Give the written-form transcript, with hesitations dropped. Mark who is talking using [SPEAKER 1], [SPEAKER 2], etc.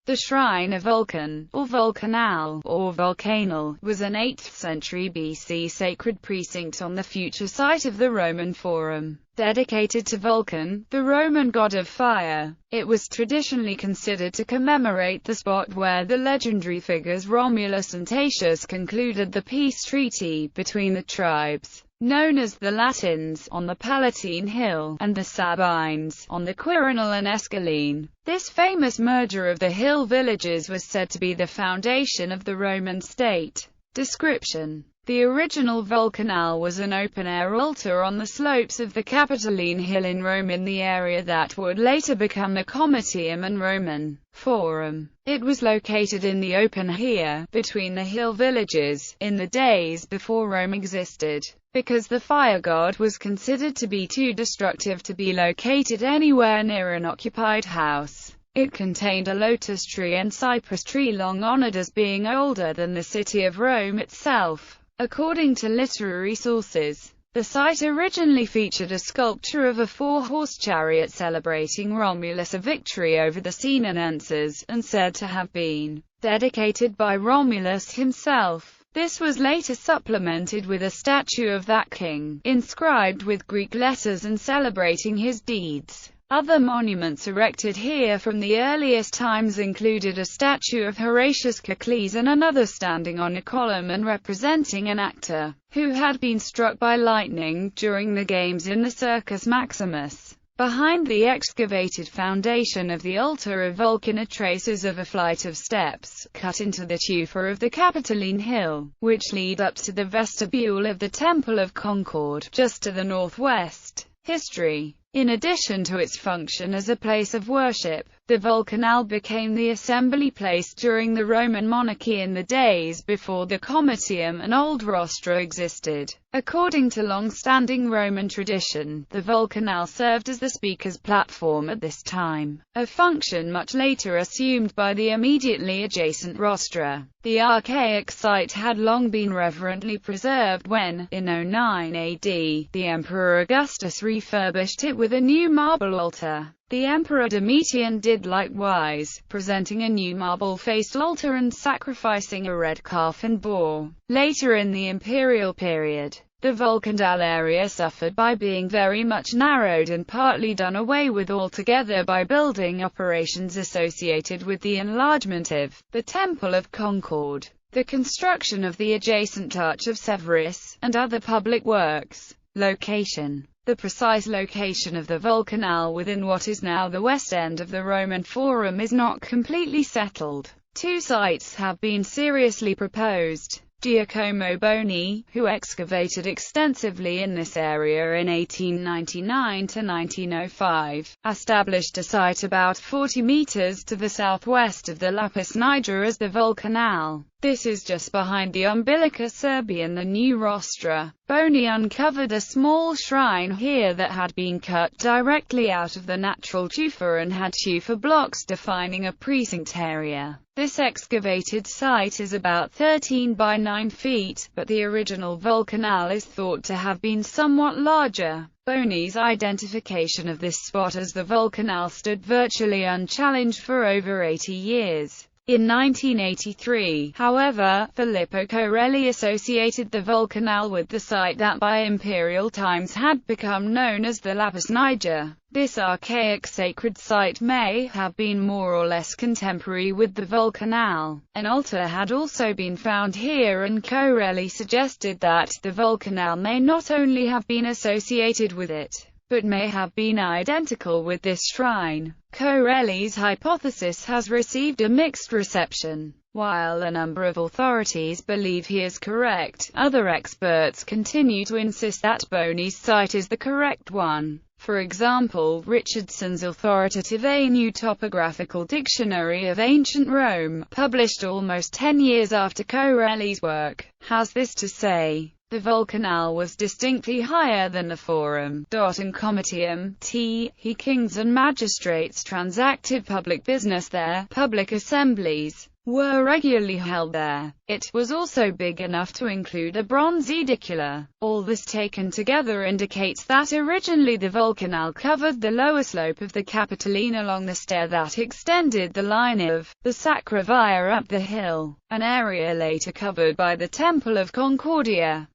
[SPEAKER 1] The Shrine of Vulcan, or Vulcanal, or Vulcanal, was an 8th century BC sacred precinct on the future site of the Roman Forum. Dedicated to Vulcan, the Roman god of fire, it was traditionally considered to commemorate the spot where the legendary figures Romulus and Tatius concluded the peace treaty between the tribes, known as the Latins, on the Palatine Hill, and the Sabines, on the Quirinal and Esquiline. This famous merger of the hill villages was said to be the foundation of the Roman state. Description: the original Vulcanal was an open-air altar on the slopes of the Capitoline Hill in Rome, in the area that would later become the Comitium and Roman Forum. It was located in the open air, between the hill villages, in the days before Rome existed. Because the fire god was considered to be too destructive to be located anywhere near an occupied house, it contained a lotus tree and cypress tree, long honored as being older than the city of Rome itself. According to literary sources, the site originally featured a sculpture of a 4-horse chariot celebrating Romulus' victory over the Senenenses, and said to have been dedicated by Romulus himself. This was later supplemented with a statue of that king, inscribed with Greek letters and celebrating his deeds. Other monuments erected here from the earliest times included a statue of Horatius Cocles and another standing on a column and representing an actor who had been struck by lightning during the games in the Circus Maximus. Behind the excavated foundation of the altar of Vulcan are traces of a flight of steps, cut into the tufa of the Capitoline Hill, which lead up to the vestibule of the Temple of Concord, just to the northwest. History: in addition to its function as a place of worship, the Vulcanal became the assembly place during the Roman monarchy in the days before the Comitium and Old Rostra existed. According to long-standing Roman tradition, the Vulcanal served as the speaker's platform at this time, a function much later assumed by the immediately adjacent rostra. The archaic site had long been reverently preserved when, in 09 AD, the Emperor Augustus refurbished it with a new marble altar. The Emperor Domitian did likewise, presenting a new marble-faced altar and sacrificing a red calf and boar. Later in the imperial period, the Vulcanal area suffered by being very much narrowed and partly done away with altogether by building operations associated with the enlargement of the Temple of Concord, the construction of the adjacent Arch of Severus, and other public works. Location: the precise location of the Vulcanal within what is now the west end of the Roman Forum is not completely settled. Two sites have been seriously proposed. Giacomo Boni, who excavated extensively in this area in 1899 to 1905, established a site about 40 meters to the southwest of the Lapis Niger as the Vulcanal. This is just behind the Umbilica Serbi and the new rostra. Boni uncovered a small shrine here that had been cut directly out of the natural tufa and had tufa blocks defining a precinct area. This excavated site is about 13 by 9 feet, but the original Vulcanal is thought to have been somewhat larger. Boni's identification of this spot as the Vulcanal stood virtually unchallenged for over 80 years. In 1983, however, Filippo Corelli associated the Vulcanal with the site that by imperial times had become known as the Lapis Niger. This archaic sacred site may have been more or less contemporary with the Vulcanal. An altar had also been found here, and Corelli suggested that the Vulcanal may not only have been associated with it, but may have been identical with this shrine. Corelli's hypothesis has received a mixed reception. While a number of authorities believe he is correct, other experts continue to insist that Boni's site is the correct one. For example, Richardson's authoritative A New Topographical Dictionary of Ancient Rome, published almost 10 years after Corelli's work, has this to say: the Vulcanal was distinctly higher than the Forum. In Comitium, kings and magistrates transacted public business there. Public assemblies, were regularly held there. It was also big enough to include a bronze edicula. All this taken together indicates that originally the Vulcanal covered the lower slope of the Capitoline along the stair that extended the line of the Sacra Via up the hill, an area later covered by the Temple of Concordia.